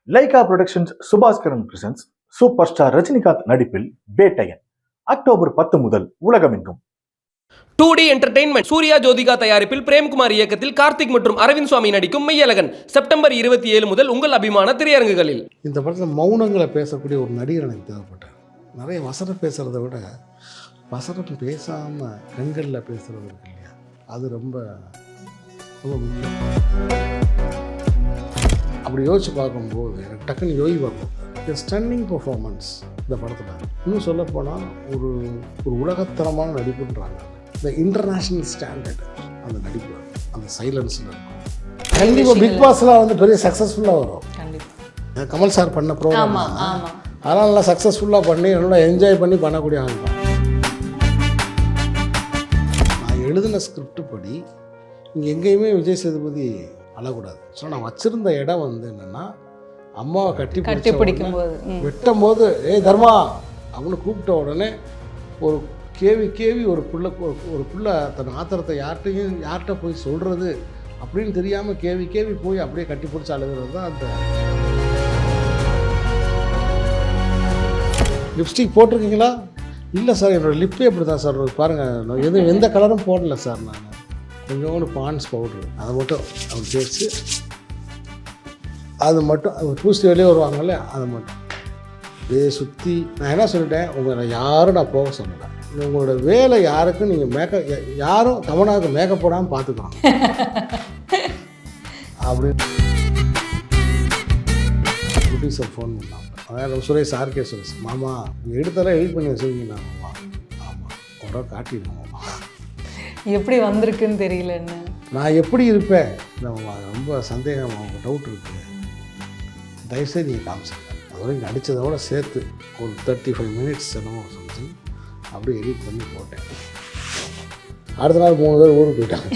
Lyca productions Subaskaran presents super star Rajinikanth நடிப்பில் Vettaiyan October 10 முதல் உலகமெங்கும். 2D என்டர்டெயின்மெண்ட் சூர்யா ஜோதிகா தயாரிப்பில் பிரேம்குமார் இயக்கத்தில் கார்த்திக் மற்றும் அரவிந்த் சுவாமி நடிக்கும் மெய்யழகன் செப்டம்பர் 27 முதல் உங்கள் அபிமான திரையரங்குகளில். இந்த படத்தில் மௌனங்களை பேசக்கூடிய ஒரு நடிகர் எனக்கு தேவைப்பட்டார். நிறைய வசனம் பேசுகிறத விட வசனம் பேசாமல் கண்களில் பேசுகிறது இருக்கு இல்லையா, அது ரொம்ப ரொம்ப முக்கியம். அப்படி யோசிச்சு பார்க்கும்போது எனக்கு டக்குன்னு யோகி பார்க்கும் ஸ்டன்னிங் பர்ஃபார்மன்ஸ் இந்த படத்தில். இன்னும் சொல்லப்போனால் ஒரு ஒரு உலகத்தரமான நடிப்புன்றாங்க. இந்த இன்டர்நேஷ்னல் ஸ்டாண்டர்ட் அந்த நடிப்பு, அந்த சைலன்ஸில் இருக்கும். கண்டிப்பாக பிக் பாஸ்லாம் வந்து பெரிய சக்ஸஸ்ஃபுல்லாக வரும். கமல் சார் பண்ண ப்ரோக்ராம் அதெல்லாம் நல்லா சக்ஸஸ்ஃபுல்லாக பண்ணி நல்லா என்ஜாய் பண்ணி பண்ணக்கூடிய ஆள் தான். நான் எழுதின ஸ்கிரிப்ட் படி இங்கே எங்கேயுமே விஜய் சேதுபதி அழக்கூடாது. ஸோ நான் வச்சுருந்த இடம் வந்து என்னென்னா, அம்மாவை கட்டி பிடிக்கும்போது வெட்டும் போது தர்மா அவனு கூப்பிட்ட உடனே ஒரு கேவி ஒரு பிள்ளை தன் ஆத்திரத்தை யார்கிட்ட போய் சொல்கிறது அப்படின்னு தெரியாமல் கேவி போய் அப்படியே கட்டி பிடிச்சி அழுகிறது தான் அந்த. லிப்ஸ்டிக் போட்டிருக்கீங்களா? இல்லை சார், என்னோடய லிப்பே அப்படி தான் சார் பாருங்கள், எந்த கலரும் போடல சார். நான் கொஞ்சோண்டு பான்ஸ் பவுட்ரு அதை மட்டும் அவங்க தேய்ச்சி அது மட்டும் அவங்க பூசி வெளியே வருவாங்கல்ல, அதை மட்டும் அப்படியே சுற்றி. நான் என்ன சொல்லிட்டேன், உங்களை யாரும் நான் போக சொல்லலை. உங்களோட வேலை யாருக்கும் நீங்கள் யாரும் தமனாவுக்கு மேக்கப் போடாமல் பார்த்துக்கலாம் அப்படின்னு ப்ரொடியூசர் ஃபோன் பண்ணாங்க. அதாவது சுரேஷ் ஆர்கே சுரேஷ், மாமா எடுத்தாலும் எடிட் பண்ணி வச்சுருக்கீங்களா? மாமா ஆமாம், உடனே காட்டிடுவோம். எப்படி வந்திருக்குன்னு தெரியல. என்ன நான் எப்படி இருப்பேன் ரொம்ப சந்தேகம், அவங்க டவுட் இருக்குது, தயவுசெய்து நீங்கள் காமிச்சிருங்க. அதோட இங்கே அடித்ததோட சேர்த்து ஒரு 35 மினிட்ஸ் என்னமோ சொல்லி அப்படியே எடிட் பண்ணி போட்டேன். அடுத்த நாள் 3 பேர் ஊருக்கு போயிட்டாங்க,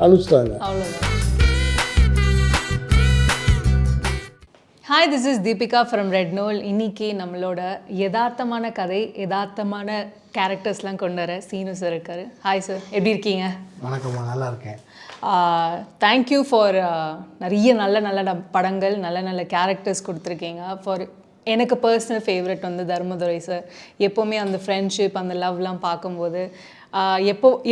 அனுப்பிச்சிட்டாங்க. அவ்வளோதான். Hi, this is Deepika from red Nool. இன்றைக்கி நம்மளோட யதார்த்தமான கதை, யதார்த்தமான கேரக்டர்ஸ்லாம் கொண்டு வர சீனு சார் இருக்கார். ஹாய் சார், எப்படி இருக்கீங்க? வணக்கம்மா, நல்லா இருக்கேன். தேங்க்யூ ஃபார் நிறைய நல்ல படங்கள், நல்ல கேரக்டர்ஸ் கொடுத்துருக்கீங்க. ஃபார் எனக்கு பர்சனல் ஃபேவரட் வந்து தர்மதுரை சார். எப்போவுமே அந்த ஃப்ரெண்ட்ஷிப், அந்த லவ்லாம் பார்க்கும்போது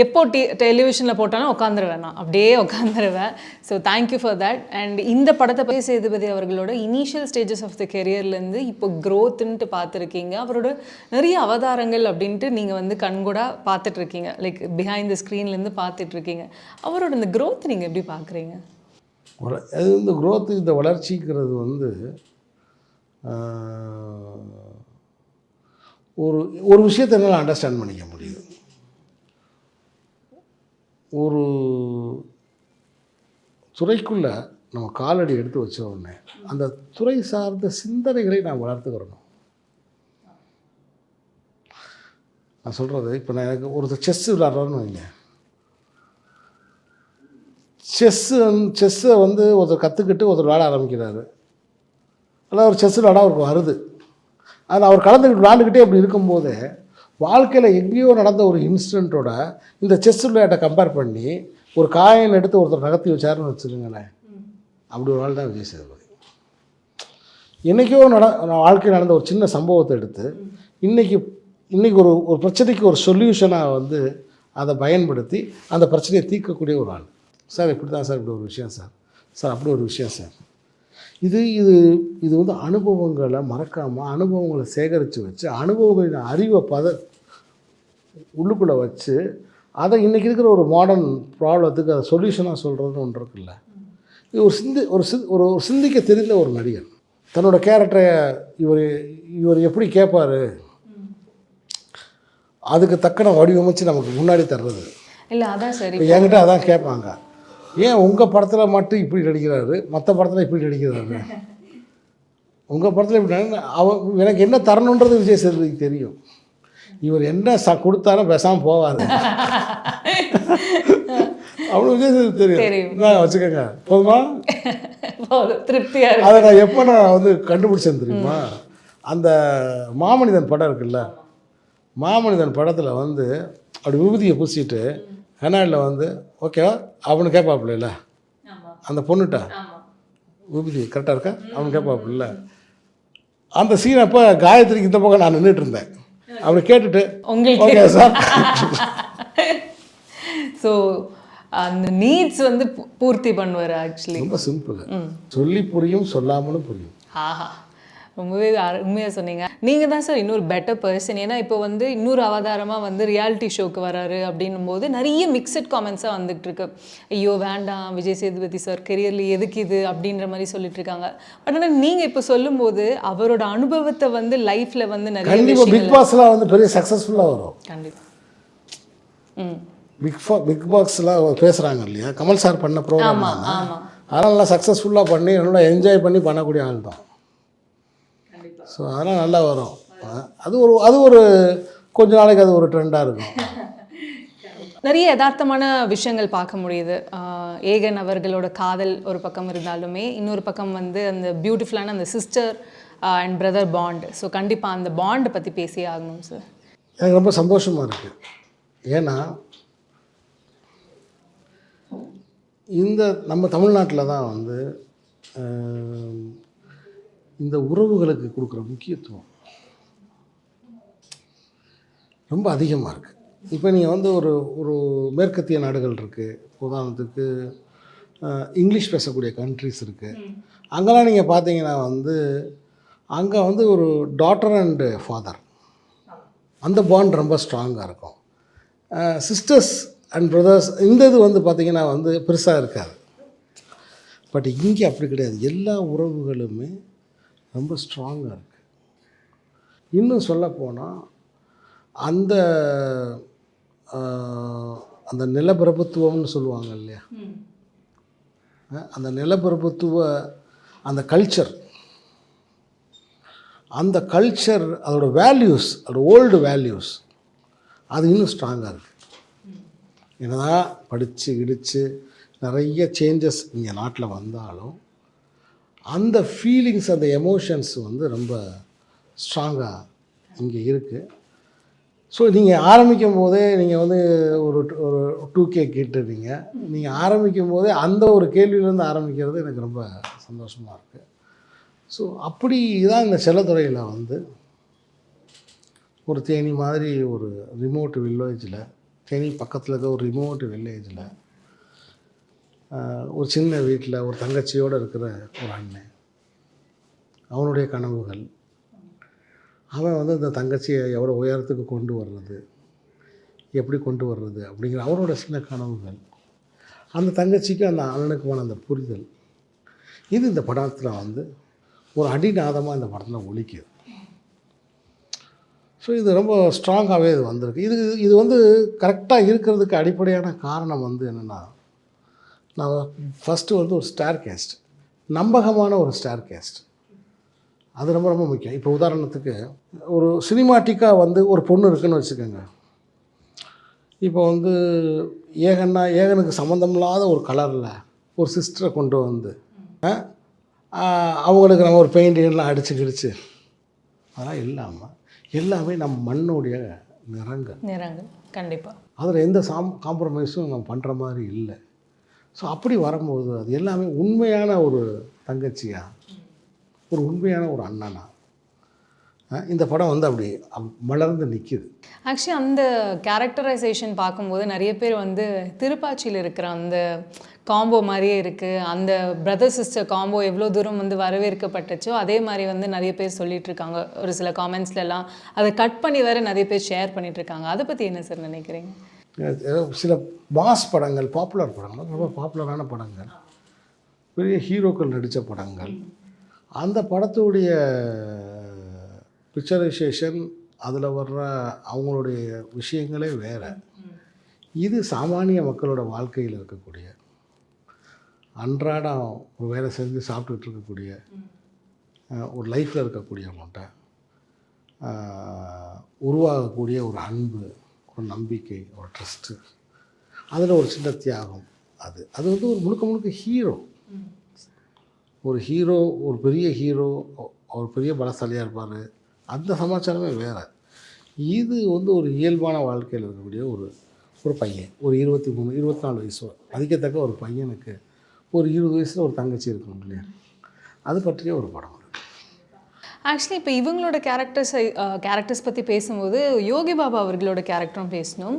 எப்போ டெலிவிஷனில் போட்டாலும் உட்காந்துருவேன், நான் அப்படியே உட்காந்துருவேன். So thank you for that. And இந்த படத்தை பற்றி சேதுபதி அவர்களோட இனிஷியல் ஸ்டேஜஸ் ஆஃப் த கெரியர்லேருந்து இப்போ க்ரோத்துன்ட்டு பார்த்துருக்கீங்க. அவரோட நிறைய அவதாரங்கள் அப்படின்ட்டு நீங்கள் வந்து கண்கூடாக பார்த்துட்ருக்கீங்க, லைக் பிஹைண்ட் த ஸ்க்ரீன்லேருந்து பார்த்துட்ருக்கீங்க. அவரோட இந்த க்ரோத் நீங்கள் எப்படி பார்க்குறீங்க? அது இந்த க்ரோத்து, இந்த வளர்ச்சிங்கிறது வந்து ஒரு விஷயத்தை என்னால் அண்டர்ஸ்டாண்ட் பண்ணிக்க முடியுது. ஒரு துறைக்குள்ளே நம்ம காலடி எடுத்து வச்ச உடனே அந்த துறை சார்ந்த சிந்தனைகளை நான் வளர்த்துக்கிறணும். நான் சொல்கிறது, இப்போ நான் எனக்கு ஒருத்தர் செஸ் விளையாடுறோன்னு வைங்க, செஸ்ஸை வந்து ஒருத்தர் கற்றுக்கிட்டு ஒருத்தர் விளையாட ஆரம்பிக்கிறாரு, அல்ல ஒரு செஸ் விளையாட அவருக்கு வருது. அதில் அவர் கலந்துக்கிட்டு விளையாண்டுக்கிட்டே அப்படி இருக்கும்போது வாழ்க்கையில் எங்கேயோ நடந்த ஒரு இன்சிடெண்ட்டோட இந்த செஸ் விளையாட்டை கம்பேர் பண்ணி ஒரு காயின் எடுத்து ஒருத்தர் நகர்த்தி வச்சாருன்னு வச்சுருங்களேன், அப்படி ஒரு நாள் தான் விஜய் சேதுபதி. என்றைக்கோ வாழ்க்கையில் நடந்த ஒரு சின்ன சம்பவத்தை எடுத்து இன்றைக்கி ஒரு பிரச்சனைக்கு ஒரு சொல்யூஷனாக வந்து அதை பயன்படுத்தி அந்த பிரச்சனையை தீர்க்கக்கூடிய ஒரு ஆள். சார் இப்படி தான் சார், இப்படி ஒரு விஷயம் சார் அப்படி ஒரு விஷயம் சார். இது இது இது வந்து அனுபவங்களை மறக்காமல், அனுபவங்களை சேகரித்து வச்சு, அனுபவங்களின் அறிவை உள்ளுக்குள்ளே வச்சு, அதை இன்றைக்கி இருக்கிற ஒரு மாடர்ன் ப்ராப்ளத்துக்கு அதை சொல்யூஷனாக சொல்கிறதுன்னு ஒன்று இருக்குல்ல. இது ஒரு சிந்திக்க தெரிந்த ஒரு நடிகர். தன்னோட கேரக்டரை இவர் எப்படி கேட்பார், அதுக்கு தக்கன வடிவமைச்சு நமக்கு முன்னாடி தர்றது இல்லை. அதான் சரி, என்கிட்ட அதான் கேட்பாங்க, ஏன் உங்கள் படத்தில் மட்டும் இப்படி நடிக்கிறாரு, மற்ற படத்தில் இப்படி நடிக்கிறாரு, உங்கள் படத்தில் இப்படி எனக்கு என்ன தரணுன்றது விஜய் சேதுபதிக்கு தெரியும். இவர் என்ன கொடுத்தாலும் பேசாமல் போவார், அவ்வளோ விஜய் சேதுபதி தெரியும். நான் வச்சுக்கோங்க, போதுமா, திருப்தியாக. அதை நான் எப்போ நான் வந்து கண்டுபிடிச்சேன் தெரியுமா? அந்த மாமனிதன் படம் இருக்குல்ல, மாமனிதன் படத்தில் வந்து அப்படி விபூதியை பூசிட்டு கண்ணாடியில் வந்து ஓகேவா அவனு கேட்பாப்புல, அந்த பொண்ணுட்டா விபூதி கரெக்டாக இருக்கா அவன் கேட்பாப்புல. அந்த சீன் அப்போ காயத்ரிக்கு இந்த பக்கம் நான் நின்றுட்டு இருந்தேன். அப்படி கேட்டுட்டு உங்களுக்கு ஓகே சார். ஸோ அந்த நீட்ஸ் வந்து பூர்த்தி பண்ணுவார் ஆக்சுவலி. ரொம்ப சிம்பிள், சொல்லி புரியும் சொல்லாமலும் புரியும். ஆஹா, ரொம்பவே உண்மையாக சொன்னீங்க. நீங்கள் தான் சார் இன்னொரு பெட்டர் பர்சன். ஏன்னா இப்போ வந்து இன்னொரு அவதாரமாக வந்து ரியாலிட்டி ஷோக்கு வராரு அப்படின்னும் போது நிறைய மிக்சட் காமெண்ட்ஸாக வந்துட்டு இருக்கு. ஐயோ வேண்டாம் விஜய் சேதுபதி சார் கெரியர்ல எதுக்கு இது அப்படின்ற மாதிரி சொல்லிட்டு இருக்காங்க. பட் ஆனால் நீங்கள் இப்போ சொல்லும்போது அவரோட அனுபவத்தை வந்து லைஃப்பில் வந்து நிறைய கண்டிப்பாக பிக் பாஸ்லாம் வந்து பெரிய சக்ஸஸ்ஃபுல்லாக வரும். கண்டிப்பாக பிக் பாஸ்லாம் பேசுகிறாங்க இல்லையா, கமல் சார் பண்ண ப்ரோக்ராம். ஆமாம். அதெல்லாம் நல்லா சக்ஸஸ்ஃபுல்லாக பண்ணி நல்லா என்ஜாய் பண்ணி பண்ணக்கூடிய ஆள் தான். ஸோ அதெல்லாம் நல்லா வரும். அது ஒரு கொஞ்ச நாளைக்கு அது ஒரு ட்ரெண்டாக இருக்கும். நிறைய யதார்த்தமான விஷயங்கள் பார்க்க முடியுது. ஏகன் அவர்களோட காதல் ஒரு பக்கம் இருந்தாலுமே இன்னொரு பக்கம் வந்து அந்த பியூட்டிஃபுல்லான அந்த sister and brother bond. So கண்டிப்பாக அந்த பாண்டை பற்றி பேசியே ஆகணும் சார். எனக்கு ரொம்ப சந்தோஷமாக இருக்குது. ஏன்னா இந்த நம்ம தமிழ்நாட்டில் தான் வந்து இந்த உறவுகளுக்கு கொடுக்குற முக்கியத்துவம் ரொம்ப அதிகமாக இருக்குது. இப்போ நீங்கள் வந்து ஒரு மேற்கத்திய நாடுகள் இருக்குது, உதாரணத்துக்கு இங்கிலீஷ் பேசக்கூடிய கண்ட்ரிஸ் இருக்குது. அங்கெல்லாம் நீங்கள் பார்த்தீங்கன்னா வந்து அங்கே வந்து ஒரு டாட்டர் அண்டு ஃபாதர் அந்த பாண்ட் ரொம்ப ஸ்ட்ராங்காக இருக்கும். சிஸ்டர்ஸ் அண்ட் பிரதர்ஸ் இந்த இது வந்து பார்த்திங்கன்னா வந்து பெருசாக இருக்காது. பட் இங்கே அப்படி கிடையாது. எல்லா உறவுகளுமே ரொம்ப ஸ்ட்ராங்காக இருக்குது. இன்னும் சொல்லப்போனால் அந்த அந்த நிலப்பிரபுத்துவம்னு சொல்லுவாங்க இல்லையா, அந்த நிலப்பிரபுத்துவ அந்த கல்ச்சர் அதோட வேல்யூஸ், அதோட ஓல்டு வேல்யூஸ் அது இன்னும் ஸ்ட்ராங்காக இருக்குது. என்னதான் படித்து கிடிச்சு நிறைய சேஞ்சஸ் இங்கே நாட்டில் வந்தாலும் அந்த ஃபீலிங்ஸ், அந்த எமோஷன்ஸ் வந்து ரொம்ப ஸ்ட்ராங்காக இங்கே இருக்குது. ஸோ நீங்கள் ஆரம்பிக்கும் போதே நீங்கள் வந்து ஒரு 2K கேட்டுறீங்க. நீங்கள் ஆரம்பிக்கும் போதே அந்த ஒரு கேள்வியிலேருந்து ஆரம்பிக்கிறது எனக்கு ரொம்ப சந்தோஷமாக இருக்குது. ஸோ அப்படி தான் இந்த செல்லத்துறையில் வந்து ஒரு தேனி மாதிரி ஒரு ரிமோட் வில்லேஜில், தேனி பக்கத்தில் இருக்க ஒரு ரிமோட் வில்லேஜில் ஒரு சின்ன வீட்டில் ஒரு தங்கச்சியோடு இருக்கிற ஒரு அண்ணன், அவனுடைய கனவுகள், அவன் வந்து இந்த தங்கச்சியை எவ்வளோ உயரத்துக்கு கொண்டு வர்றது, எப்படி கொண்டு வர்றது அப்படிங்கிற அவனோட சின்ன கனவுகள், அந்த தங்கச்சிக்கு அந்த அண்ணனுக்குமான அந்த புரிதல், இது இந்த படத்தில் வந்து ஒரு அடிநாதமாக இந்த படத்தில் ஒலிக்குது. ஸோ இது ரொம்ப ஸ்ட்ராங்காகவே இது வந்திருக்கு. இது வந்து கரெக்டாக இருக்கிறதுக்கு அடிப்படையான காரணம் வந்து என்னென்னா, நான் ஃபஸ்ட்டு வந்து ஒரு ஸ்டார் கேஸ்ட், நம்பகமான ஒரு ஸ்டார் கேஸ்ட், அது ரொம்ப ரொம்ப முக்கியம். இப்போ உதாரணத்துக்கு ஒரு சினிமாட்டிக்காக வந்து ஒரு பொண்ணு இருக்குதுன்னு வச்சுக்கோங்க. இப்போ வந்து ஏகனுக்கு சம்மந்தமில்லாத ஒரு கலரில் ஒரு சிஸ்டரை கொண்டு வந்து அவங்களுக்கு நம்ம ஒரு பெயிண்டிங்லாம் அடித்து கிடிச்சு அதெல்லாம் இல்லாமல் எல்லாமே நம்ம மண்ணுடைய நிறங்கள் கண்டிப்பாக அதில் எந்த காம்ப்ரமைஸும் நம்ம பண்ணுற மாதிரி இல்லை. ஸோ அப்படி வரும்போது அது எல்லாமே உண்மையான ஒரு தங்கச்சியா, ஒரு உண்மையான ஒரு அண்ணனா இந்த படம் வந்து அப்படி மலர்ந்து நிற்கிது. ஆக்சுவலி அந்த கேரக்டரைசேஷன் பார்க்கும்போது நிறைய பேர் வந்து திருப்பாச்சியில் இருக்கிற அந்த காம்போ மாதிரியே இருக்குது. அந்த பிரதர் சிஸ்டர் காம்போ எவ்வளோ தூரம் வந்து வரவேற்கப்பட்டுச்சோ அதே மாதிரி வந்து நிறைய பேர் சொல்லிட்டு இருக்காங்க. ஒரு சில காமெண்ட்ஸ்லாம் அதை கட் பண்ணி வேறு நிறைய பேர் ஷேர் பண்ணிகிட்ருக்காங்க. அதை பற்றி என்ன சார் நினைக்கிறீங்க? சில மாஸ் படங்கள், பாப்புலர் படங்கள், ரொம்ப பாப்புலரான படங்கள், பெரிய ஹீரோக்கள் நடித்த படங்கள், அந்த படத்துடைய பிக்சரைசேஷன், அதில் வர்ற அவங்களுடைய விஷயங்களே வேறு. இது சாமானிய மக்களோட வாழ்க்கையில் இருக்கக்கூடிய, அன்றாடம் ஒரு வேலை செஞ்சு சாப்பிட்டுக்கிட்டு இருக்கக்கூடிய, ஒரு லைஃப்பில் இருக்கக்கூடியவங்கள்ட்ட உருவாகக்கூடிய ஒரு அன்பு, ஒரு நம்பிக்கை, ஒரு ட்ரஸ்ட்டு, அதில் ஒரு சின்ன தியாகம். அது வந்து ஒரு முழுக்க ஹீரோ, ஒரு பெரிய ஹீரோ, ஒரு பெரிய பலசாலியாக இருப்பார், அந்த சமாச்சாரமே வேறு. இது வந்து ஒரு இயல்பான வாழ்க்கையில் இருக்கக்கூடிய ஒரு பையன், ஒரு 23, 24 வயசு மதிக்கத்தக்க ஒரு பையனுக்கு ஒரு 20 வயசில் ஒரு தங்கச்சி இருக்கணும் இல்லையா, அது பற்றிய ஒரு படம். ஆக்சுவலி இப்போ இவங்களோட கேரக்டர்ஸ் பற்றி பேசும்போது யோகி பாபா அவர்களோட கேரக்டரும் பேசணும்.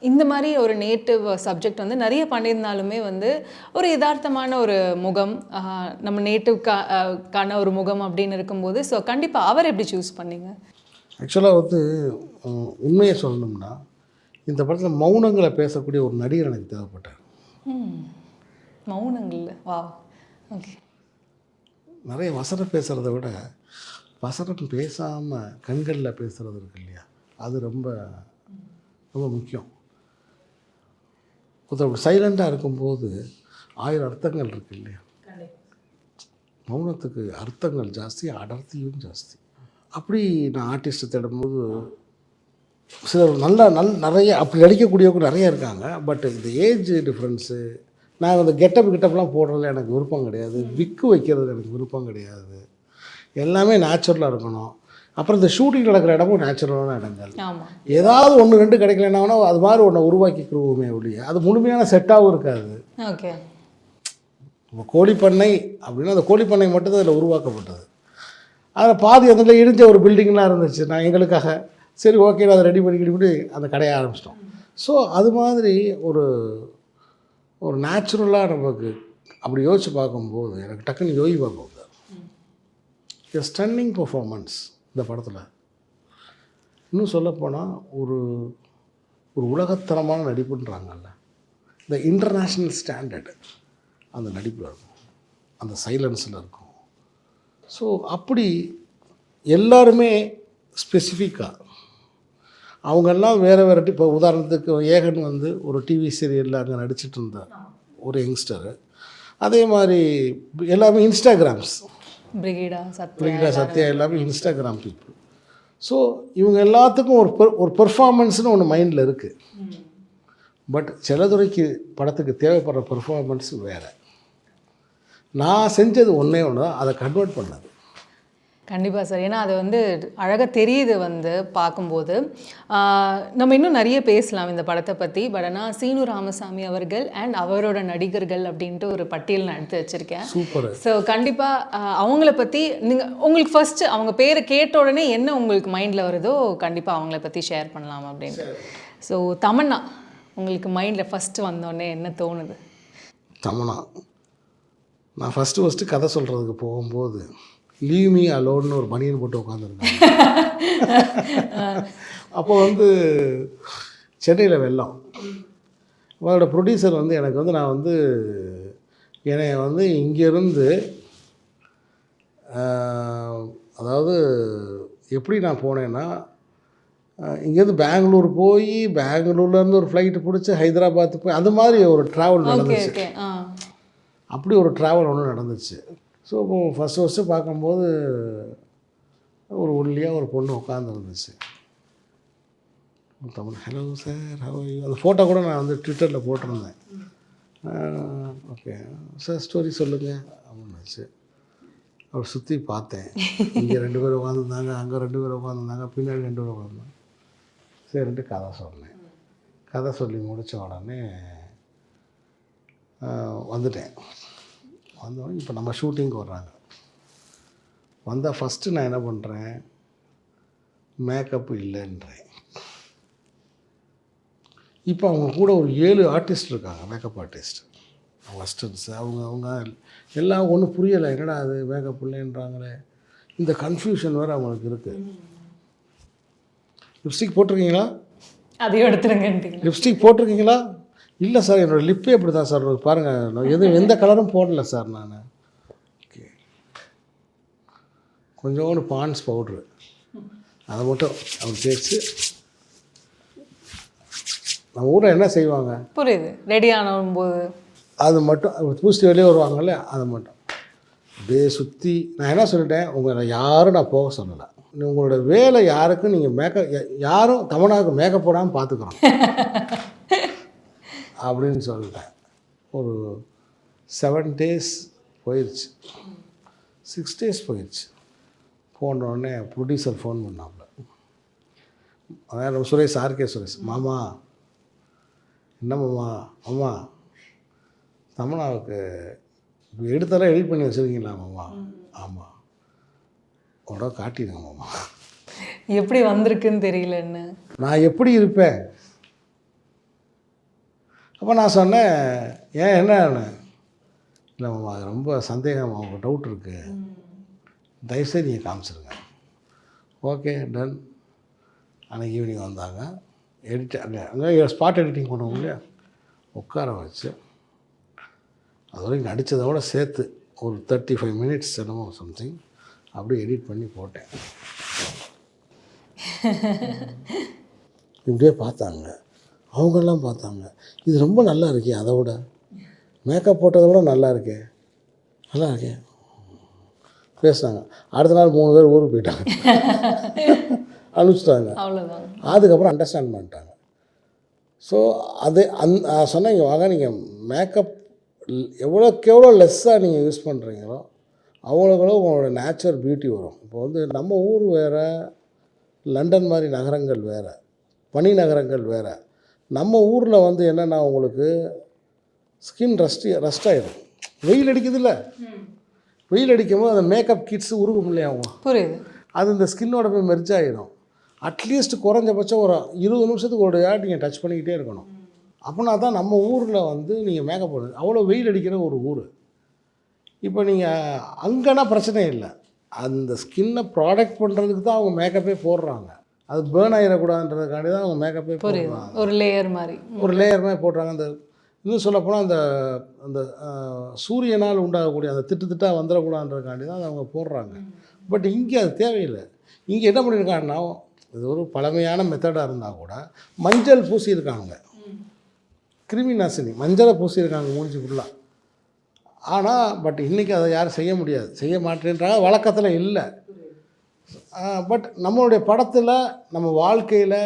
இந்த மாதிரி ஒரு நேட்டிவ் சப்ஜெக்ட் வந்து நிறைய பண்ணியிருந்தாலுமே வந்து ஒரு யதார்த்தமான ஒரு முகம், நம்ம நேட்டிவ்கான ஒரு முகம் அப்படின்னு இருக்கும்போது ஸோ கண்டிப்பாக அவர் எப்படி சூஸ் பண்ணீங்க? ஆக்சுவலாக வந்து உண்மையை சொல்லணும்னா இந்த படத்தில் மௌனங்களை பேசக்கூடிய ஒரு நடிகர் எனக்கு தேவைப்பட்டார். மௌனங்கள் வா ஓகே. நிறைய வசனம் பேசுகிறத விட வசனம் பேசாமல் கண்களில் பேசுகிறது இருக்கு இல்லையா, அது ரொம்ப ரொம்ப முக்கியம். ஒருத்தர் சைலண்ட்டாக இருக்கும்போது 1000 அர்த்தங்கள் இருக்கு இல்லையா. மௌனத்துக்கு அர்த்தங்கள் ஜாஸ்தி, அடர்த்தியும் ஜாஸ்தி. அப்படி நான் ஆர்டிஸ்ட்டை தேடும்போது சிலர் நிறைய அப்படி நடிக்கக்கூடியவங்க நிறைய இருக்காங்க. பட் இந்த ஏஜ் டிஃப்ரென்ஸு, நான் இந்த கெட்டப்லாம் போடுறதுல எனக்கு விருப்பம் கிடையாது, விக்கு வைக்கிறது எனக்கு விருப்பம் கிடையாது. எல்லாமே நேச்சுரலாக இருக்கணும். அப்புறம் இந்த ஷூட்டிங் நடக்கிற இடமும் நேச்சுரலான இடங்கள். ஏதாவது 1-2 கிடைக்கலன்னா அது மாதிரி ஒன்று உருவாக்கிக்கிறோமே ஒழிய அது முழுமையான செட்டாகவும் இருக்காது. ஓகே. இப்போ கோழிப்பண்ணை அப்படின்னா அந்த கோழிப்பண்ணை மட்டும் தான் அதில் உருவாக்கப்பட்டது. அதில் பாதி அதில் இடிஞ்ச ஒரு பில்டிங்லாம் இருந்துச்சு. நான் எங்களுக்காக சரி ஓகே அதை ரெடி பண்ணிக்கிட்டு அந்த கடையை ஆரம்பிச்சிட்டோம். ஸோ அது மாதிரி ஒரு நேச்சுரலாக நமக்கு அப்படி யோசித்து பார்க்கும்போது எனக்கு டக்குன்னு யோகி பாபா வந்தார். ஸ்டன்னிங் பர்ஃபார்மன்ஸ் இந்த படத்தில். இன்னும் சொல்லப்போனால் ஒரு உலகத்தரமான நடிப்புன்றாங்கல்ல, இந்த இன்டர்நேஷ்னல் ஸ்டாண்டர்டு அந்த நடிப்பில் இருக்கும், அந்த சைலன்ஸில் இருக்கும். ஸோ அப்படி எல்லாருமே ஸ்பெசிஃபிக்காக அவங்கெல்லாம் வேறு இப்போ உதாரணத்துக்கு ஏகன் வந்து ஒரு டிவி சீரியலில் அங்கே நடிச்சிட்டு இருந்தார் ஒரு யங்ஸ்டரு. அதே மாதிரி எல்லாமே இன்ஸ்டாகிராம்ஸ், பிரிகிடா சத்யா எல்லாமே இன்ஸ்டாகிராம் பீப்புள். ஸோ இவங்க எல்லாத்துக்கும் ஒரு பெர்ஃபார்மன்ஸ்னு ஒன்று மைண்டில் இருக்குது. பட் செல்லதுரைக்கு படத்துக்கு தேவைப்படுற பெர்ஃபார்மன்ஸ் வேறு. நான் செஞ்சது ஒன்றே ஒன்று தான், அதை கன்வெர்ட் பண்ணது. கண்டிப்பாக சார். ஏன்னா அது வந்து அழகாக தெரியுது வந்து பார்க்கும்போது. நம்ம இன்னும் நிறைய பேசலாம் இந்த படத்தை பற்றி. பட் ஆனால் சீனு ராமசாமி அவர்கள் அண்ட் அவரோட நடிகர்கள் அப்படின்ட்டு ஒரு பட்டியல் நான் எடுத்து வச்சுருக்கேன். சூப்பர். ஸோ கண்டிப்பாக அவங்கள பற்றி உங்களுக்கு ஃபஸ்ட்டு அவங்க பேரை கேட்ட உடனே என்ன உங்களுக்கு மைண்டில் வருதோ கண்டிப்பாக அவங்கள பற்றி ஷேர் பண்ணலாம் அப்படின்ட்டு. ஸோ தமன்னா உங்களுக்கு மைண்டில் ஃபஸ்ட்டு வந்தோடனே என்ன தோணுது? தமன்னா நான் ஃபஸ்ட்டு கதை சொல்கிறதுக்கு போகும்போது லீவ் மீ அலோன்னு ஒரு பனியன் போட்டு உட்காந்துருக்காங்க. அப்போ வந்து சென்னையில் வெள்ளம். அவரோட ப்ரொடியூசர் வந்து எனக்கு வந்து நான் வந்து என்னை வந்து இங்கேருந்து அதாவது எப்படி நான் போனேன்னா இங்கேருந்து பெங்களூர் போய் பெங்களூர்லேருந்து ஒரு ஃப்ளைட்டு பிடிச்சி ஹைதராபாத்து போய் அது மாதிரி ஒரு ட்ராவல் நடந்துச்சு. அப்படி ஒரு ட்ராவல் ஒன்று நடந்துச்சு. ஸோ இப்போது ஃபஸ்ட்டு பார்க்கும்போது ஒரு ஒல்லியாக ஒரு பொண்ணு உட்காந்துருந்துச்சு. Tamil hello sir how you, அந்த ஃபோட்டோ கூட நான் வந்து ட்விட்டரில் போட்டிருந்தேன். ஓகே சார் ஸ்டோரி சொல்லுங்கள் அப்படின்னுச்சு. அவர் சுற்றி பார்த்தேன். இங்கே 2 பேர் உட்காந்துருந்தாங்க, அங்கே 2 பேர் உட்காந்துருந்தாங்க, பின்னாடி 2 பேர் உட்காந்துருந்தாங்க. சரின்ட்டு கதை சொன்னேன். கதை சொல்லி முடித்த உடனே வந்துட்டேன். வந்தோடனே இப்போ நம்ம ஷூட்டிங்க்கு வர்றாங்க. வந்தால் ஃபஸ்ட்டு நான் என்ன பண்ணுறேன், மேக்கப் இல்லைன்றேன். இப்போ அவங்க கூட ஒரு 7 ஆர்டிஸ்ட் இருக்காங்க, மேக்கப் ஆர்டிஸ்ட், அசிஸ்டன்ட்ஸு. அவங்க எல்லாம் ஒன்றும் புரியலை, என்னடா அது மேக்கப் இல்லைன்றாங்களே. இந்த கன்ஃபியூஷன் வேறு அவங்களுக்கு இருக்குது. லிப்ஸ்டிக் போட்டிருக்கீங்களா? அதையும் எடுத்துருங்க. லிப்ஸ்டிக் போட்டிருக்கீங்களா? இல்லை சார் என்னோடய லிப்பே அப்படி தான் சார் பாருங்கள், நான் எந்த கலரும் போடலை சார் நான். ஓகே, கொஞ்சோண்டு பான்ஸ் பவுட்ரு அதை மட்டும் அவங்க தேய்ச்சி நம்ம ஊரில் என்ன செய்வாங்க புரியுது, ரெடி ஆனும்போது அது மட்டும் பூசிட்டு வெளியே வருவாங்கல்ல, அதை மட்டும் அப்படியே சுற்றி. நான் என்ன சொல்லிட்டேன், உங்களை யாரும் நான் போக சொல்லலை. உங்களோட வேலை யாருக்கும் நீங்கள் யாரும் தமன்னாவுக்கு மேக்கப் போடாமல் பார்த்துக்குறோம் அப்படின்னு சொல்லிட்டேன். ஒரு 7 days போயிடுச்சு, 6 days போயிடுச்சு. போனோடனே ப்ரொடியூசர் ஃபோன் பண்ணாப்புல, அதான் சுரேஷ், ஆர்கே சுரேஷ். மாமா என்ன மாமா, அம்மா தமன்னாவுக்கு இப்போ எடுத்தாலும் எடிட் பண்ணி வச்சுருக்கீங்களா மாமா? ஆமாம், உடனே காட்டிடுங்க மாமா. எப்படி வந்திருக்குன்னு தெரியலன்னு. நான் எப்படி இருப்பேன்? அப்போ நான் சொன்னேன், ஏன் என்ன? இல்லை மாமா, அது ரொம்ப சந்தேகம், அவங்க டவுட் இருக்குது, தயவுசெய்து நீங்கள் காமிச்சிருங்க. Okay, done. அன்றைக்கி ஈவினிங் வந்தாங்க, அங்கே ஸ்பாட் எடிட்டிங் பண்ணுவோம் இல்லையா, உட்கார வச்சு அது வரைக்கும் நடித்ததோட சேர்த்து ஒரு 35 மினிட்ஸ் என்னமோ சம்திங் அப்படியே எடிட் பண்ணி போட்டேன். இப்படியே பார்த்தாங்க, அவங்கெல்லாம் பார்த்தாங்க, இது ரொம்ப நல்லா இருக்கே, அதை விட மேக்கப் போட்டதை விட நல்லா இருக்கே, நல்லா இருக்கே பேசுனாங்க. அடுத்த நாள் 3 பேர் ஊருக்கு போயிட்டாங்க, அனுப்பிச்சிட்டாங்க. அவ்வளோதான். அதுக்கப்புறம் அண்டர்ஸ்டாண்ட் பண்ணிட்டாங்க. ஸோ அது சொன்னாங்க, வாங்க நீங்கள் மேக்கப் எவ்வளோக்கு எவ்வளோ லெஸ்ஸாக நீங்கள் யூஸ் பண்ணுறீங்களோ அவ்வளோக்களோ உங்களோட நேச்சுரல் பியூட்டி வரும். இப்போ வந்து நம்ம ஊர் வேறு, லண்டன் மாதிரி நகரங்கள் வேறு, பனி நகரங்கள் வேறு. நம்ம ஊரில் வந்து என்னென்னா உங்களுக்கு ஸ்கின் ரஸ்ட் ஆகிடும். வெயில் அடிக்குது இல்லை, வெயில் அடிக்கும்போது அந்த மேக்கப் கிட்ஸு உருகும் இல்லையா, புரியுது, அது இந்த ஸ்கின்னோட போய் மெர்ஜ் ஆகிடும். அட்லீஸ்ட் குறைஞ்சபட்சம் ஒரு 20 நிமிஷத்துக்கு ஒரு யார் நீங்கள் டச் பண்ணிக்கிட்டே இருக்கணும். அப்படின்னா தான் நம்ம ஊரில் வந்து நீங்கள் மேக்கப் போடுறது. அவ்வளோ வெயில் அடிக்கிற ஒரு ஊர். இப்போ நீங்கள் அங்கேனா பிரச்சனை இல்லை, அந்த ஸ்கின்னை ப்ராடக்ட் பண்ணுறதுக்கு தான் அவங்க மேக்கப்பே போடுறாங்க. அது பேர்ன் ஆகிடக்கூடாதுன்றதுக்காண்டி தான் அவங்க மேக்கப்பே போடுறாங்க. ஒரு லேயர் மாதிரி போடுறாங்க. அந்த இன்னும் சொல்லப்போனால் அந்த அந்த சூரியனால் உண்டாகக்கூடிய அந்த திட்டாக வந்துடக்கூடாதுன்றதுக்காண்டி தான் அவங்க போடுறாங்க. பட் இங்கே அது தேவையில்லை. இங்கே என்ன பண்ணியிருக்காங்கன்னா, இது ஒரு பழமையான மெத்தடாக இருந்தால் கூட மஞ்சள் பூசியிருக்காங்க, கிருமி நாசினி மஞ்சளை பூசியிருக்காங்க மூஞ்சி ஃபுல்லாக. ஆனால் பட் இன்றைக்கி அதை யாரும் செய்ய முடியாது, செய்ய மாட்டேன்றாங்க, வழக்கத்தில் இல்லை. பட் நம்மளுடைய படத்தில் நம்ம வாழ்க்கையில்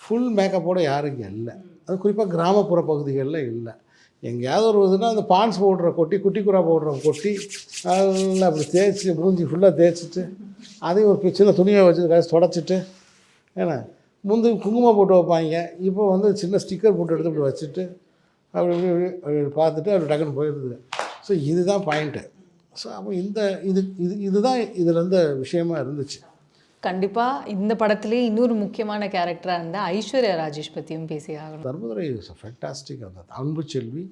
ஃபுல் மேக்கப்போடு யாரும் இங்கே இல்லை. அது குறிப்பாக கிராமப்புற பகுதிகளில் இல்லை. எங்கேயாவது ஒரு இதுனால் அந்த பான்ஸ் பவுடரை கொட்டி, குட்டி குரா பவுடரை கொட்டி நல்லா அப்படி தேய்ச்சி மூஞ்சி ஃபுல்லாக தேய்ச்சிட்டு அதையும் ஒரு சின்ன துணியை வச்சு கழிச்சு தொடச்சிட்டு, ஏன்னா முந்தி குங்குமம் போட்டு வைப்பாங்க, இப்போ வந்து சின்ன ஸ்டிக்கர் போட்டு எடுத்து இப்படி வச்சுட்டு அப்படி அப்படி பார்த்துட்டு அப்படி டக்குன்னு போயிடுது. ஸோ இதுதான் பாயிண்ட்டு. ஸோ அப்போ இதுதான் இதில் இருந்த விஷயமா இருந்துச்சு. கண்டிப்பாக இந்த படத்துலேயே இன்னொரு முக்கியமான கேரக்டராக இருந்த ஐஸ்வர்யா ராஜேஷ் பற்றியும் பேசி ஆகணும். Dharmadurai is fantastic. அந்த அன்பு செல்வி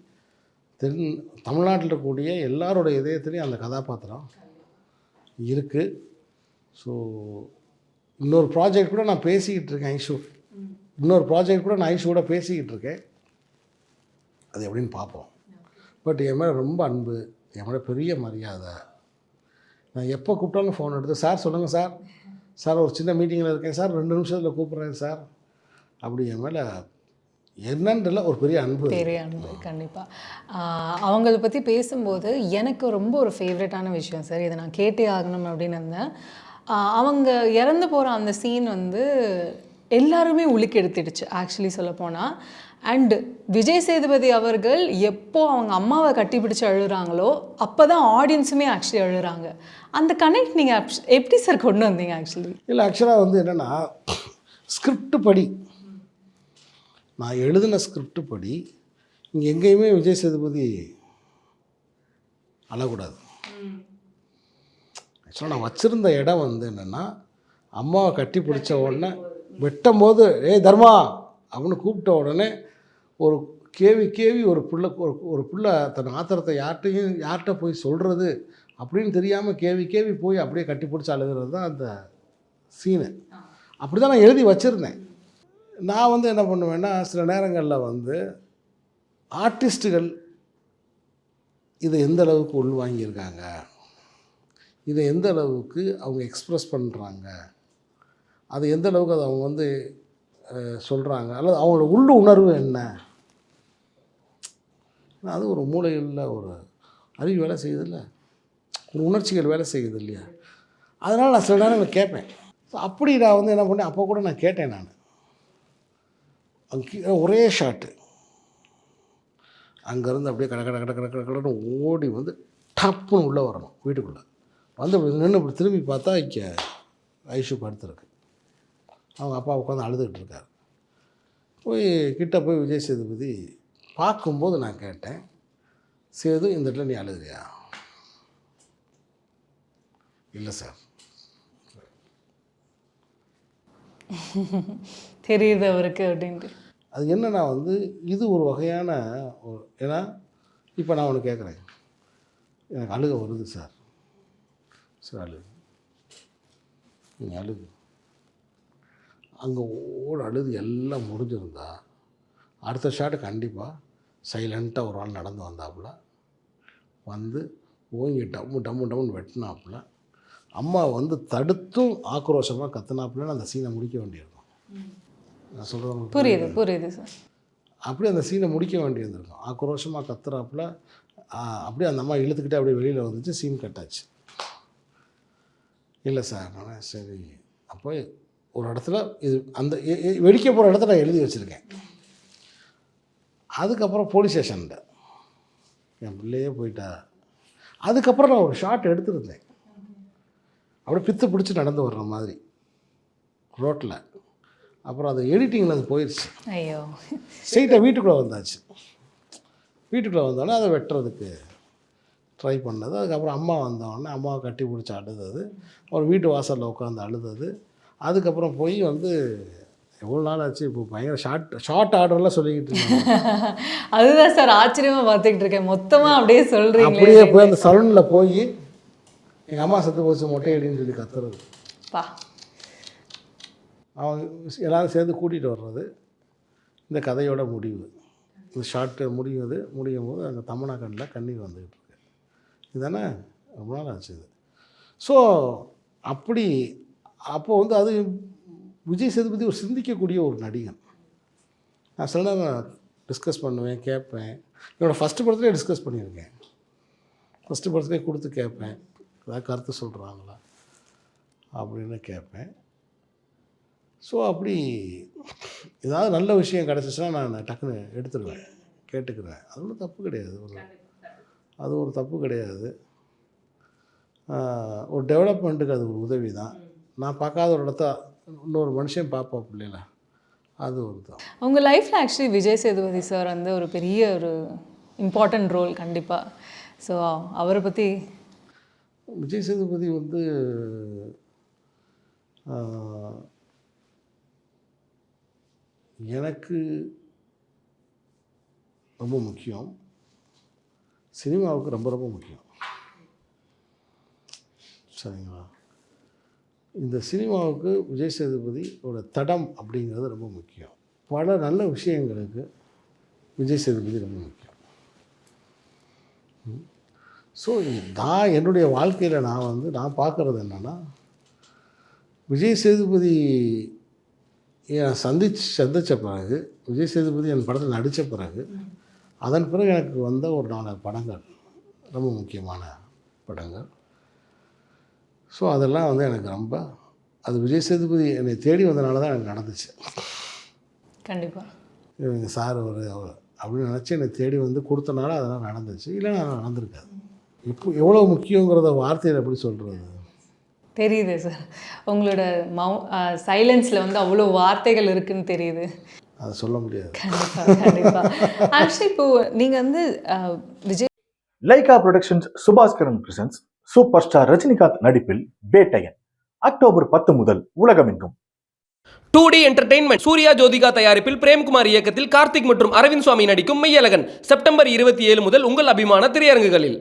தமிழ்நாட்டில் இருக்கக்கூடிய எல்லாரோட இதயத்துலேயும் அந்த கதாபாத்திரம் இருக்குது. ஸோ இன்னொரு ப்ராஜெக்ட் கூட நான் பேசிக்கிட்டு இருக்கேன், ஐஷூட பேசிக்கிட்டு இருக்கேன். அது எப்படின்னு பார்ப்போம். பட் என் மேலே ரொம்ப அன்பு, என் மேலே பெரிய மரியாதை. நான் எப்போ கூப்பிட்டாலும் ஃபோன் எடுத்து, சார் சொல்லுங்கள் சார் ஒரு சின்ன மீட்டிங்கில் இருக்கேன் சார், 2 நிமிஷத்தில் கூப்பிட்றேன் சார், அப்படி என் மேலே என்னன்றல ஒரு பெரிய அன்பு. கண்டிப்பாக. அவங்கள பற்றி பேசும்போது எனக்கு ரொம்ப ஒரு ஃபேவரட்டான விஷயம் சார், இதை நான் கேட்டே ஆகணும் அப்படின்னு இருந்தேன். அவங்க இறந்து போகிற அந்த சீன் வந்து எல்லாருமே உலுக்கி எடுத்துடுச்சு ஆக்சுவலி சொல்லப்போனால். அண்டு விஜய் சேதுபதி அவர்கள் எப்போ அவங்க அம்மாவை கட்டிப்பிடிச்சு அழுகிறாங்களோ அப்போ தான் ஆடியன்ஸுமே ஆக்சுவலி அழுகிறாங்க. அந்த கனெக்ட் நீங்கள் எப்படி சார் கொண்டு வந்தீங்க ஆக்சுவலி? இல்லை, ஆக்சுவலாக வந்து என்னென்னா, ஸ்கிரிப்ட் படி நான் எழுதின ஸ்கிரிப்ட் படி இங்கே எங்கேயுமே விஜய் சேதுபதி அழக்கூடாது. ஆக்சுவலாக நான் வச்சுருந்த இடம் வந்து என்னென்னா, அம்மாவை கட்டி பிடிச்ச உடனே வெட்டும் போது ஏய் தர்மா அப்படின்னு கூப்பிட்ட உடனே ஒரு கேவி ஒரு பிள்ளை தன் ஆத்திரத்தை யார்கிட்ட போய் சொல்கிறது அப்படின்னு தெரியாமல் கேவி போய் அப்படியே கட்டி பிடிச்சி அழுகிறது தான் அந்த சீனு. அப்படி தான் நான் எழுதி வச்சுருந்தேன். நான் வந்து என்ன பண்ணுவேன்னா, சில நேரங்களில் வந்து ஆர்டிஸ்ட்டுகள் இதை எந்த அளவுக்கு உள்வாங்கியிருக்காங்க, இதை எந்த அளவுக்கு அவங்க எக்ஸ்ப்ரெஸ் பண்ணுறாங்க, அது எந்த அளவுக்கு அதை அவங்க வந்து சொல்கிறாங்க, அல்லது அவங்களோட உள்ள உணர்வு என்ன, அது ஒரு மூளையில் ஒரு அறிவு வேலை செய்யுதில்ல, ஒரு உணர்ச்சிகள் வேலை செய்யுது இல்லையா. அதனால் நான் சில நேரம் கேட்பேன். ஸோ அப்படி நான் வந்து என்ன பண்ணேன், அப்போ கூட நான் கேட்டேன். நான் அங்கே ஒரே ஷாட்டு அங்கேருந்து அப்படியே கடன்னு ஓடி வந்து டப்புன்னு உள்ளே வரணும் வீட்டுக்குள்ளே வந்து நின்று இப்படி திரும்பி பார்த்தா இங்கே ஐஷு படுத்துருக்கு, அவங்க அப்பா உட்காந்து அழுதுகிட்டு இருக்கார். போய் கிட்ட போய் விஜய் சேதுபதி பார்க்கும்போது நான் கேட்டேன், சேது இந்த இடத்துல நீ அழுகுறியா? இல்லை சார். தெரியுது அவருக்கு அப்படின்ட்டு. அது என்னன்னா வந்து இது ஒரு வகையான ஏன்னா இப்போ நான் ஒன்று கேட்குறேன், எனக்கு அழுக வருது சார். சார் அழுகு, நீங்கள் அழுகு. அங்கே அழுது எல்லாம் முடிஞ்சிருந்தா அடுத்த ஷாட்டு கண்டிப்பாக சைலண்ட்டாக ஒரு ஆள் நடந்து வந்தாப்புல வந்து ஓங்கி டம்முன்னு வெட்டினாப்புல அம்மா வந்து தடுத்தும் ஆக்ரோஷமாக கத்துனாப்புலன்னு அந்த சீனை முடிக்க வேண்டியிருக்கும். நான் சொல்கிறேன் புரியுது சார். அப்படியே அந்த சீனை முடிக்க வேண்டியிருந்திருக்கும். ஆக்ரோஷமாக கத்துறாப்புல அப்படியே அந்த அம்மா இழுத்துக்கிட்டே அப்படியே வெளியில் வந்துச்சு, சீன் கட்டாச்சு. இல்லை சார் நான் சரி. அப்போ ஒரு இடத்துல இது அந்த வெடிக்க போகிற இடத்துல நான் எழுதி வச்சுருக்கேன். அதுக்கப்புறம் போலீஸ் ஸ்டேஷனில் என் பிள்ளையே போயிட்டா. அதுக்கப்புறம் நான் ஒரு ஷாட் எடுத்துருந்தேன், அப்படியே பித்து பிடிச்சி நடந்து வர்ற மாதிரி ரோட்டில். அப்புறம் அது எடிட்டிங்கில் அது போயிடுச்சு. ஐயோ, ஸ்ட்ரெயிட்டாக வீட்டுக்குள்ளே வந்தாச்சு. வீட்டுக்குள்ளே வந்தோடனே அதை வெட்டுறதுக்கு ட்ரை பண்ணது. அதுக்கப்புறம் அம்மா வந்தோடனே அம்மாவை கட்டி பிடிச்சி அழுதது, அப்புறம் வீட்டு வாசலில் உட்காந்து அழுதது. அதுக்கப்புறம் போய் வந்து எவ்வளோ நாள் ஆச்சு, இப்போ பயங்கர ஷார்ட் ஆர்டர்லாம் சொல்லிக்கிட்டு இருக்கேன். அதுதான் சார் ஆச்சரியமாக பார்த்துக்கிட்டு இருக்கேன். மொத்தமாக அப்படியே சொல்கிறீங்க. அப்படியே போய் அந்த சலூனில் போய் எங்கள் அம்மா செத்து போச்சு மொட்டையடின்னு சொல்லி கத்துறது, பா அவங்க எல்லோரும் சேர்ந்து கூட்டிகிட்டு வர்றது. இந்த கதையோட முடிவு, இந்த ஷார்ட்டு முடியும் போது அங்கே தமனா கண்ணில் கண்ணீர் வந்துக்கிட்டு இருக்கு. இதுதானே ரொம்ப நாள் ஆச்சு இது. ஸோ அப்படி அப்போது வந்து அது விஜய் சேதுபதி ஒரு சிந்திக்கக்கூடிய ஒரு நடிகன். நான் சில நேரம் டிஸ்கஸ் பண்ணுவேன், கேட்பேன். என்னோடய ஃபஸ்ட்டு படத்துலேயே டிஸ்கஸ் பண்ணியிருக்கேன். ஃபஸ்ட்டு படத்துலேயே கொடுத்து கேட்பேன், ஏதாவது கருத்து சொல்கிறாங்களா அப்படின்னு கேட்பேன். ஸோ அப்படி ஏதாவது நல்ல விஷயம் கிடச்சிச்சின்னா நான் டக்குன்னு எடுத்துடுவேன், கேட்டுக்கிறேன். அது ஒன்றும் தப்பு கிடையாது. அது ஒரு தப்பு கிடையாது. ஒரு டெவலப்மெண்ட்டுக்கு அது ஒரு உதவி தான். நான் பார்க்காத ஒரு இடத்த இன்னொரு மனுஷன் பார்ப்போம் பிள்ளைல, அது ஒரு தான். உங்கள் லைஃப்பில் ஆக்சுவலி விஜய் சேதுபதி சார் வந்து ஒரு பெரிய ஒரு இம்பார்ட்டண்ட் ரோல் கண்டிப்பாக. ஸோ அவரை பற்றி விஜய் சேதுபதி வந்து எனக்கு ரொம்ப முக்கியம், சினிமாவுக்கு ரொம்ப ரொம்ப முக்கியம். சரிங்களா? இந்த சினிமாவுக்கு விஜய் சேதுபதியோட தடம் அப்படிங்கிறது ரொம்ப முக்கியம். பல நல்ல விஷயங்களுக்கு விஜய் சேதுபதி ரொம்ப முக்கியம். ஸோ நான் என்னுடைய வாழ்க்கையில் நான் பார்க்குறது என்னென்னா, விஜய் சேதுபதி என் சந்தித்த பிறகு, விஜய் சேதுபதி என் படத்தில் நடித்த பிறகு, அதன் பிறகு எனக்கு வந்த ஒரு 4 படங்கள் ரொம்ப முக்கியமான படங்கள். ஸோ அதெல்லாம் வந்து எனக்கு ரொம்ப, அது விஜய் சேதுபதி என்னை தேடி வந்தனால தான் எனக்கு நடந்துச்சு. கண்டிப்பாக இவங்க சார் அப்படின்னு நினச்சி என்னை தேடி வந்து கொடுத்தனால அதெல்லாம் நடந்துச்சு. இல்லைன்னா நடந்திருக்காது. இப்போ எவ்வளோ முக்கியங்கிறத வார்த்தையில் எப்படி சொல்கிறது தெரியுது சார். உங்களோட சைலன்ஸில் வந்து அவ்வளோ வார்த்தைகள் இருக்குன்னு தெரியுது. அதை சொல்ல முடியாது. கண்டிப்பாக. ஆக்சுவலி இப்போது நீங்கள் வந்து Vijay Lyca productions Subaskaran presents super star Rajinikanth நடிப்பில் பேட்டையன் அக்டோபர் 10 முதல் உலகமெங்கும். 2D என்டர்டெயின்மெண்ட் சூர்யா ஜோதிகா தயாரிப்பில் பிரேம்குமார் இயக்கத்தில் கார்த்திக் மற்றும் அரவிந்த் சுவாமி நடிக்கும் மெய்யழகன் செப்டம்பர் 27 முதல் உங்கள் அபிமான திரையரங்குகளில்.